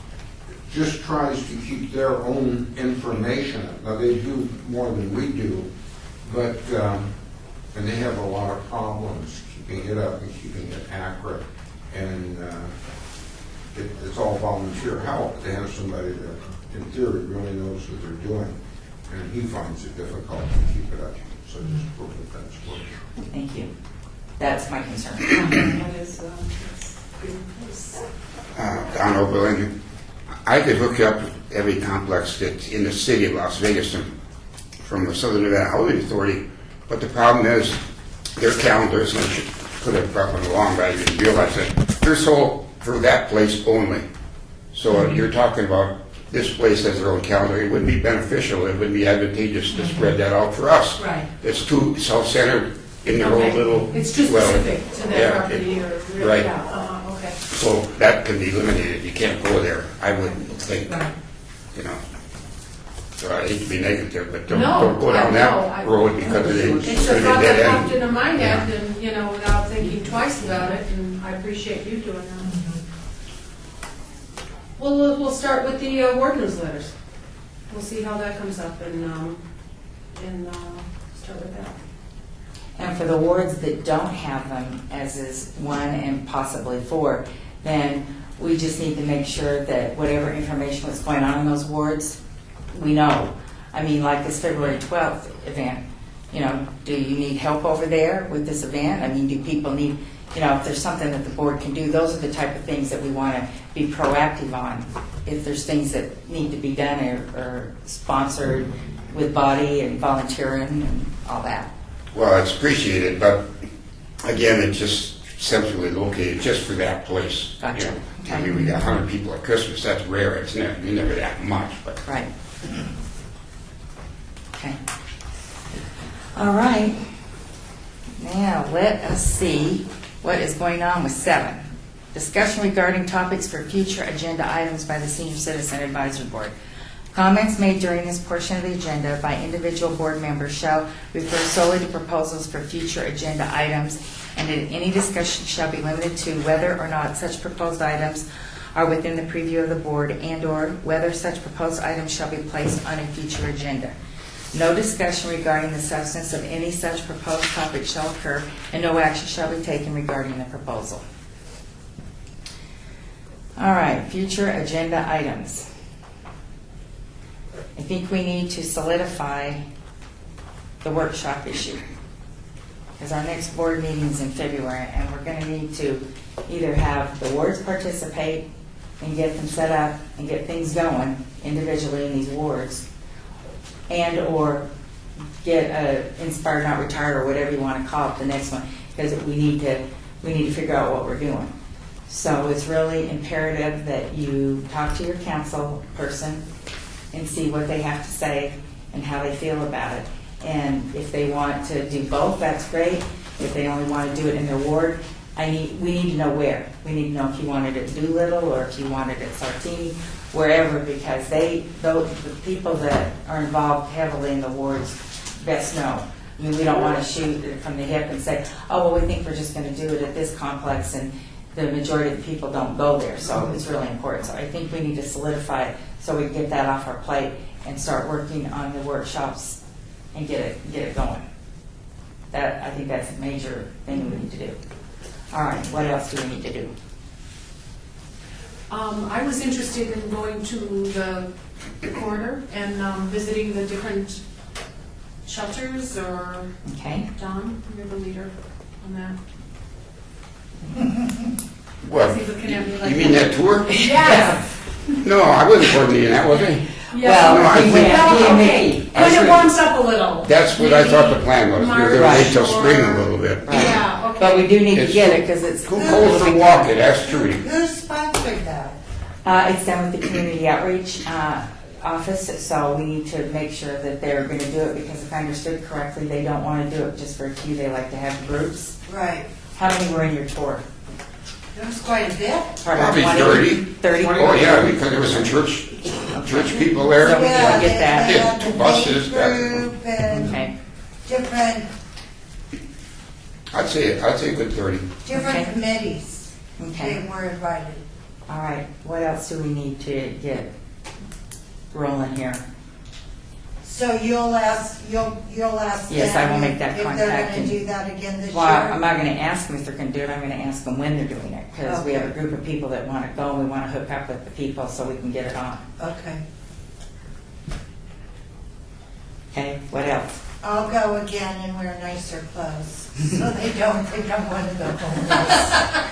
just tries to keep their own information. Now, they do more than we do, but, and they have a lot of problems keeping it up and keeping it accurate. And it's all volunteer help. They have somebody that, in theory, really knows what they're doing, and he finds it difficult to keep it up. So just prove that that's working. Thank you. That's my concern. That is, that's good. Don Oberlin, I could hook you up with every complex that's in the city of Las Vegas and from the Southern Nevada Housing Authority, but the problem is their calendars, and I should put it up and along, but I didn't realize it, they're sold for that place only. So you're talking about this place has their own calendar. It wouldn't be beneficial. It wouldn't be advantageous to spread that out for us. Right. It's too self-centered in their own Okay. little. It's too well, specific to yeah, that property or, right. yeah, okay. So that can be eliminated. You can't go there. I wouldn't think, you know. So I hate to be negative, but don't go down that road because It's it's a going to thought be that dead popped end. into my head, Yeah. and, without thinking twice about it, and I appreciate you doing that. Well, we'll start with the ward newsletters. We'll see how that comes up, and start with that. And for the wards that don't have them, as is 1 and possibly 4, then we just need to make sure that whatever information that's going on in those wards, we know. I mean, like this February 12th event, do you need help over there with this event? I mean, do people need, if there's something that the board can do, those are the type of things that we want to be proactive on. If there's things that need to be done or sponsored with body and volunteering and all that. Well, it's appreciated, but again, it's just centrally located just for that place. Gotcha. You know, I mean, we got 100 people at Christmas. That's rare. It's never that much, but. Right. Okay. All right. Now, let us see what is going on with 7. Discussion regarding topics for future agenda items by the Senior Citizen Advisory Board. Comments made during this portion of the agenda by individual board members shall refer solely to proposals for future agenda items, and any discussion shall be limited to whether or not such proposed items are within the preview of the board and/or whether such proposed items shall be placed on a future agenda. No discussion regarding the substance of any such proposed topic shall occur, and no action shall be taken regarding the proposal. All right, future agenda items. I think we need to solidify the workshop issue, because our next board meeting's in February, and we're going to need to either have the wards participate and get them set up and get things going individually in these wards, and or get Inspired Not Retired or whatever you want to call it the next one, because we need to figure out what we're doing. So it's really imperative that you talk to your council person and see what they have to say and how they feel about it. And if they want to do both, that's great. If they only want to do it in their ward, we need to know where. We need to know if you wanted it Doolittle or if you wanted it Sartini, wherever, because the people that are involved heavily in the wards best know. I mean, we don't want to shoot it from the hip and say, oh, well, we think we're just going to do it at this complex, and the majority of the people don't go there. So it's really important. So I think we need to solidify it so we can get that off our plate and start working on the workshops and get it going. I think that's a major thing we need to do. All right, what else do we need to do? I was interested in going to the corridor and visiting the different shelters, or Okay. Don, you're the leader on that. Well, He's looking at me like you mean that tour? Yes. No, I wasn't coordinating that, was I? Well, No, I he think- went, he and okay. Mickey. When it warms up a little. That's what I thought the plan was. We were gonna March wait till or- spring a little bit. Right. Yeah, okay. But we do need to It's get too- it because it's Too cold to walk it, that's true. Who sponsored that? It's done with the community outreach office, so we need to make sure that they're going to do it, because if I understood correctly, they don't want to do it just for a few. They like to have groups. Right. How many were in your tour? There was quite a bit. Probably 20? 30. 30? Oh, yeah, because there was some church people there. So we Yeah, can get that. they had the Two buses, big group and Okay. different I'd say a good 30. Okay. committees. Okay. They were invited. All right. What else do we need to get rolling here? So you'll ask them. Yes, I will make that If contact they're going and- to do that again this Well, year. I'm not going to ask them if they're going to do it. I'm going to ask them when they're doing it, because we have a Okay. group of people that want to go, and we want to hook up with the people so we can get it on. Okay. Okay. What else? I'll go again and wear nicer clothes, so they don't think I'm one of the homeless.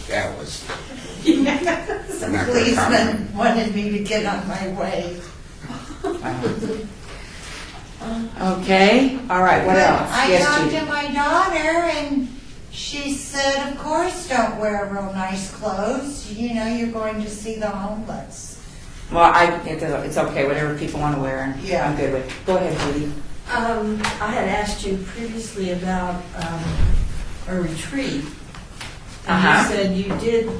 That was. Some I'm not gonna policemen comment. wanted me to get on my way. Okay. All right. What But else? I Yes, talked Judy. to my daughter and she said, of course, don't wear real nice clothes. You know, you're going to see the homeless. Well, it's okay. Whatever people want to wear, and Yeah. I'm good with. Go ahead, Judy. I had asked you previously about a retreat. And Uh-huh. you said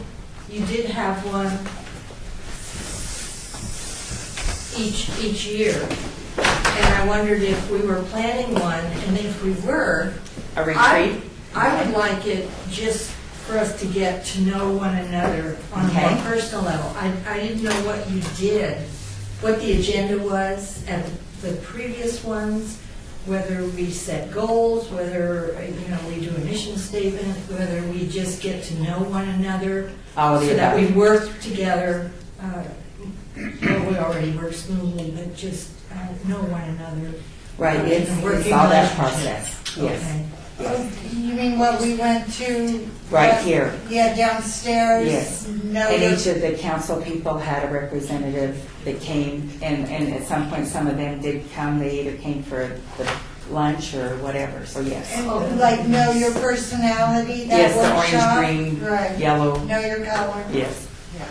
you did have one each year. And I wondered if we were planning one, and if we were, A retreat. I would like it just for us to get to know one another on a Okay. more personal level. I didn't know what you did, what the agenda was at the previous ones, whether we set goals, whether, we do a mission statement, whether we just get to know one another, All of the so that we above. work together. Well, we already work smoothly, but just know one another. Right. It's Working all that relationship. process. Yes. Okay. You mean what we went to? Right here. Yeah, downstairs. Yes. No, And each of the council people had a representative that came, and at some point, some of them did come. They either came for the lunch or whatever. So yes. and like know your personality, that Yes, the workshop. orange, green, Right. yellow. Know your color. Yes. Yeah,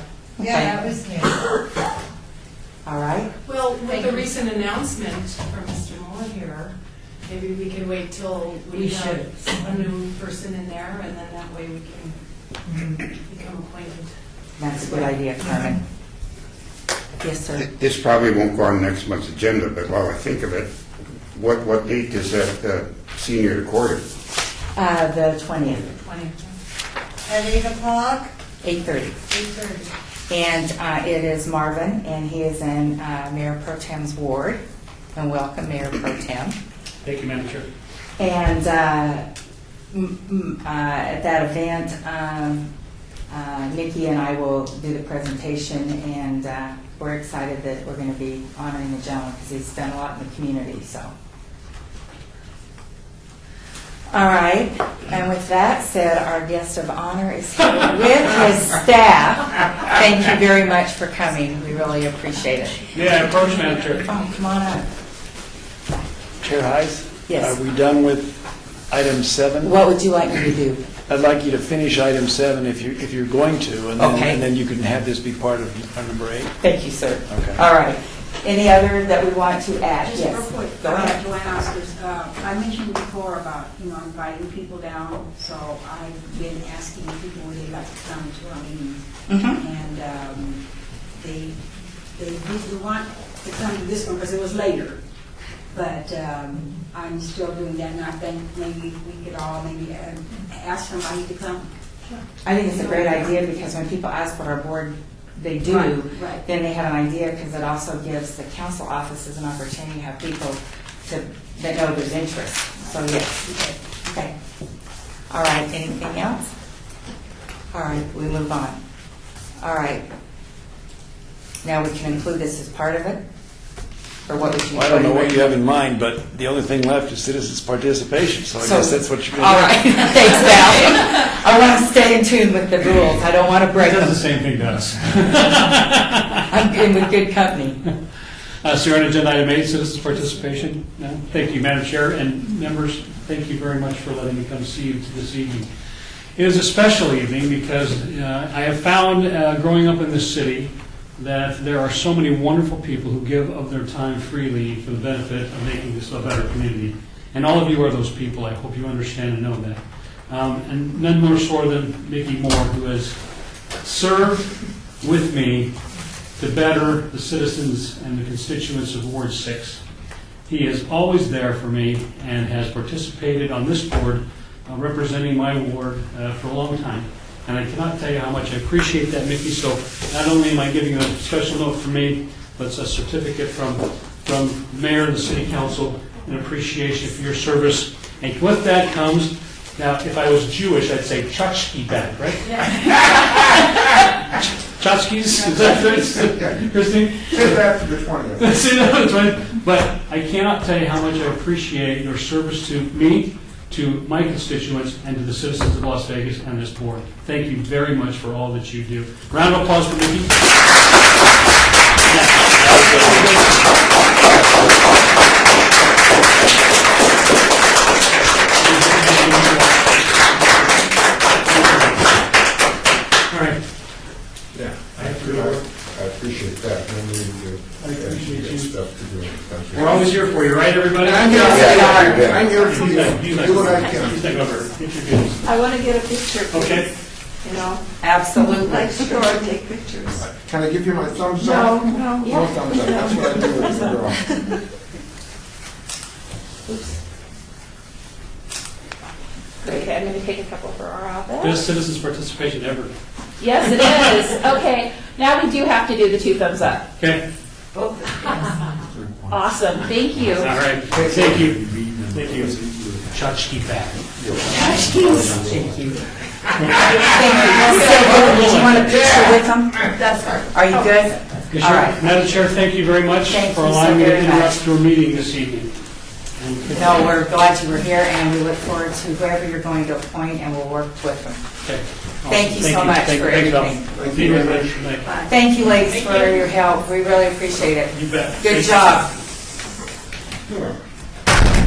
Okay. that was new. All right. Well, with the recent announcement from Mr. Moore here, maybe we can wait till we We have should. a new person in there, and then that way we can become acquainted. That's a good idea, Carmen. Yes, sir. This probably won't go on next month's agenda, but while I think of it, what date is that senior recorded? The 20th, 20th. At 8 o'clock? 8:30. 8:30. And it is Marvin, and he is in Mayor Pro Tem's ward. And welcome, Mayor Pro Tem. Thank you, Madam Chair. And at that event, Nikki and I will do the presentation, and we're excited that we're going to be honoring the gentleman because he's done a lot in the community. So, all right. And with that said, our guest of honor is here with his staff. Thank you very much for coming. We really appreciate it. Yeah, approach, Madam Chair. Oh, come on up. Chair Heiss? Yes. Are we done with item 7? What would you like me to do? I'd like you to finish item 7 if you're going to, and then, Okay. and then you can have this be part of our number 8. Thank you, sir. Okay. All right. Any other that we want to add? Just Yes. real quick, Go ahead. Joanne Oscars, I mentioned before about, inviting people down, so I've been asking people would they like to come to our meetings. Mhm. And they didn't want to come to this one because it was later. But I'm still doing that, and I think maybe we could all maybe ask somebody to come. I think it's a great idea because when people ask what our board they do, Right. then they have an idea because it also gives the council offices an opportunity to have people that know there's interest. So yes. Okay. All right. Anything else? All right. We move on. All right. Now we can include this as part of it, or what would you? Well, I don't know what you have in mind, but the only thing left is citizens' participation, so I guess that's what you're All going right. Thanks, Val. I want to stay in tune with the rules. I don't want to break It does the them. same thing to us. I'm in with good company. So you're on agenda item 8, citizens' participation. Thank you, Madam Chair, and members, thank you very much for letting me come see you this evening. It is a special evening because I have found, growing up in this city, that there are so many wonderful people who give of their time freely for the benefit of making this a better community. And all of you are those people. I hope you understand and know that. And none more so than Mickey Moore, who has served with me to better the citizens and the constituents of Ward 6. He is always there for me and has participated on this board representing my ward for a long time. And I cannot tell you how much I appreciate that, Mickey. So not only am I giving you a special note from me, but it's a certificate from the mayor and the city council in appreciation for your service. And with that comes, now if I was Jewish, I'd say tchotchke back, right? Tchotchkes, is that right, Christine? Say that to the 20th. Say that, that's right. But I cannot tell you how much I appreciate your service to me, to my constituents, and to the citizens of Las Vegas and this board. Thank you very much for all that you do. Round of applause for Nikki. All right. Yeah, I appreciate that. I really do. I appreciate you. Stuff to do. Thank you. We're always here for you, right, everybody? I'm here Yes, we are. I'm here for He's you. not- he's not- Do what I can. He's not over. Introduce. I want to get a picture, please. Okay. You know, Absolutely. like sure, take pictures. Can I give you my thumbs No, up? no, No yeah. thumbs up. That's what I do with the girl. Great, I'm going to take a couple for our office. Best citizens participation ever. Yes, it is. Okay, now we do have to do the 2 thumbs up. Okay. Awesome, thank you. All right. Thank you. Thank you. Tchotchke back. Thank you. Thank you. Do you want a picture with them? That's hard. Are you good? Yes, All sir. right. Madam Chair, thank you very much Thank for you so allowing me to very much. interrupt your meeting this evening. And- No, we're glad you were here, and we look forward to whoever you're going to appoint, and we'll work with them. Okay. Thank you so much Thank for you. Thanks, Bill. everything. Thank See you you very later much. tonight. Thank you, ladies, for your help. We really appreciate it. You bet. Good Thank job.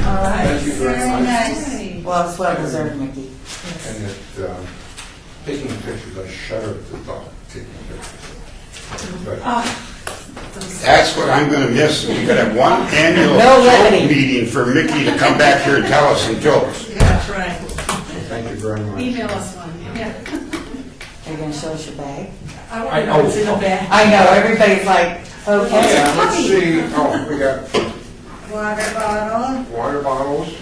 All right. Thank you very much. nice. Well, it's well deserved, Mickey. And it, taking pictures, I shudder at the thought of taking pictures. But That's what I'm going to miss. We're going to have one annual No joke levity. meeting for Mickey to come back here and tell us some jokes. That's right. thank you very much. Email us one. Yeah. you're going to show us your bag. I want to know what's in the bag. I know, everybody's like, okay. Yeah, let's see, oh, we got Water bottle. water bottles,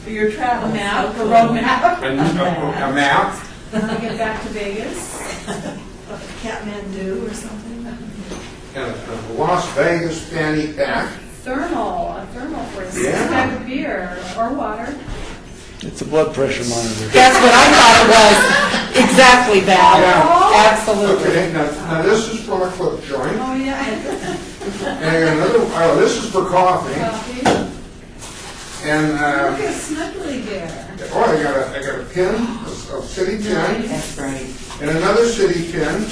For your travel. Map, the road map. and a map, When I get back to Vegas. Kathmandu or something. and a Las Vegas fanny pack. A thermal for a Yeah. six-pack of beer or water. It's a blood pressure monitor. That's what I thought it was. Exactly that. Yeah. Absolutely. Okay, now this is from a clip joint, Oh, yeah. and another, oh, this is for coffee, Coffee. and, Look at Snuggly Bear. oh, I got a pin, a city pin, That's great. and another city pin,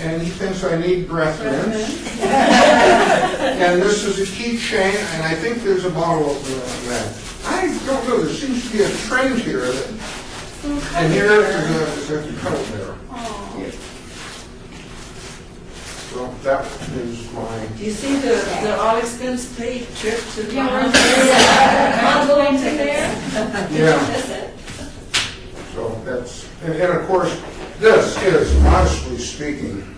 and he thinks I need breath mints. And this is a keychain, and I think there's a bottle opener on that. I don't know, there seems to be a trend here, and here is a cuddle bear. So that is my, Do you see the all expense paid trip to the Yeah, Bahamas? we're in there. yeah. So that's, and of course, this is, honestly speaking,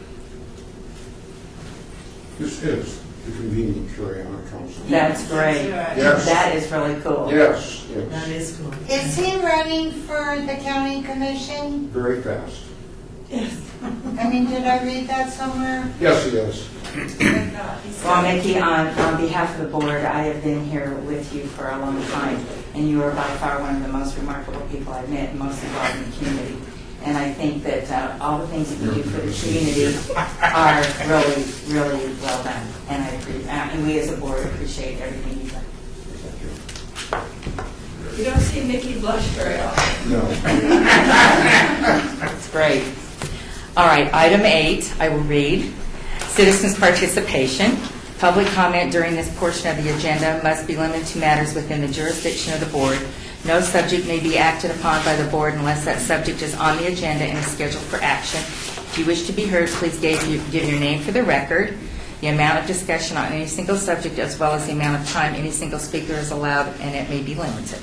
this is the convenient carry-on council. That's great. Yes. That is really cool. Yes, That yes, is cool. Is he running for the county commission? very fast. Yes. I mean, did I read that somewhere? Yes, he is. Well, Mickey, on behalf of the board, I have been here with you for a long time, and you are by far one of the most remarkable people I've met, and most involved in the community. And I think that all the things that you do for the community are really, really well done. And and we as a board appreciate everything you've done. You don't see Mickey blush very often. No. That's great. All right, item 8, I will read. Citizens' participation. Public comment during this portion of the agenda must be limited to matters within the jurisdiction of the board. No subject may be acted upon by the board unless that subject is on the agenda and is scheduled for action. If you wish to be heard, please give your name for the record, the amount of discussion on any single subject, as well as the amount of time any single speaker is allowed, and it may be limited.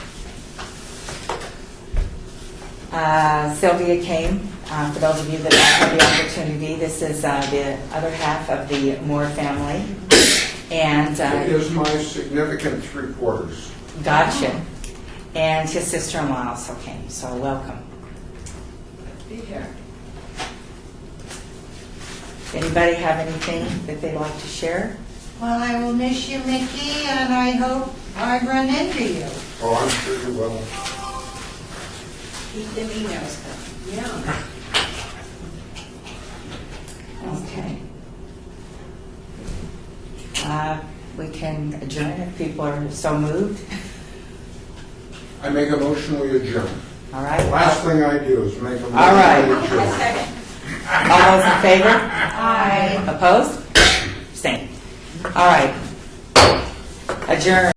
Sylvia came, for those of you that don't have the opportunity. This is the other half of the Moore family. And It is my significant three-quarters. gotcha. And his sister-in-law also came, so welcome. Be here. Anybody have anything that they'd like to share? Well, I will miss you, Mickey, and I hope I run into you. Oh, I'm sure you will. Keep them emails coming. Okay. We can adjourn if people are so moved. I make a motion, we adjourn. All right. Last thing I do is make a motion. All right. we adjourn. Second. All those in favor? Aye. Opposed? Same. All right. Adjourn.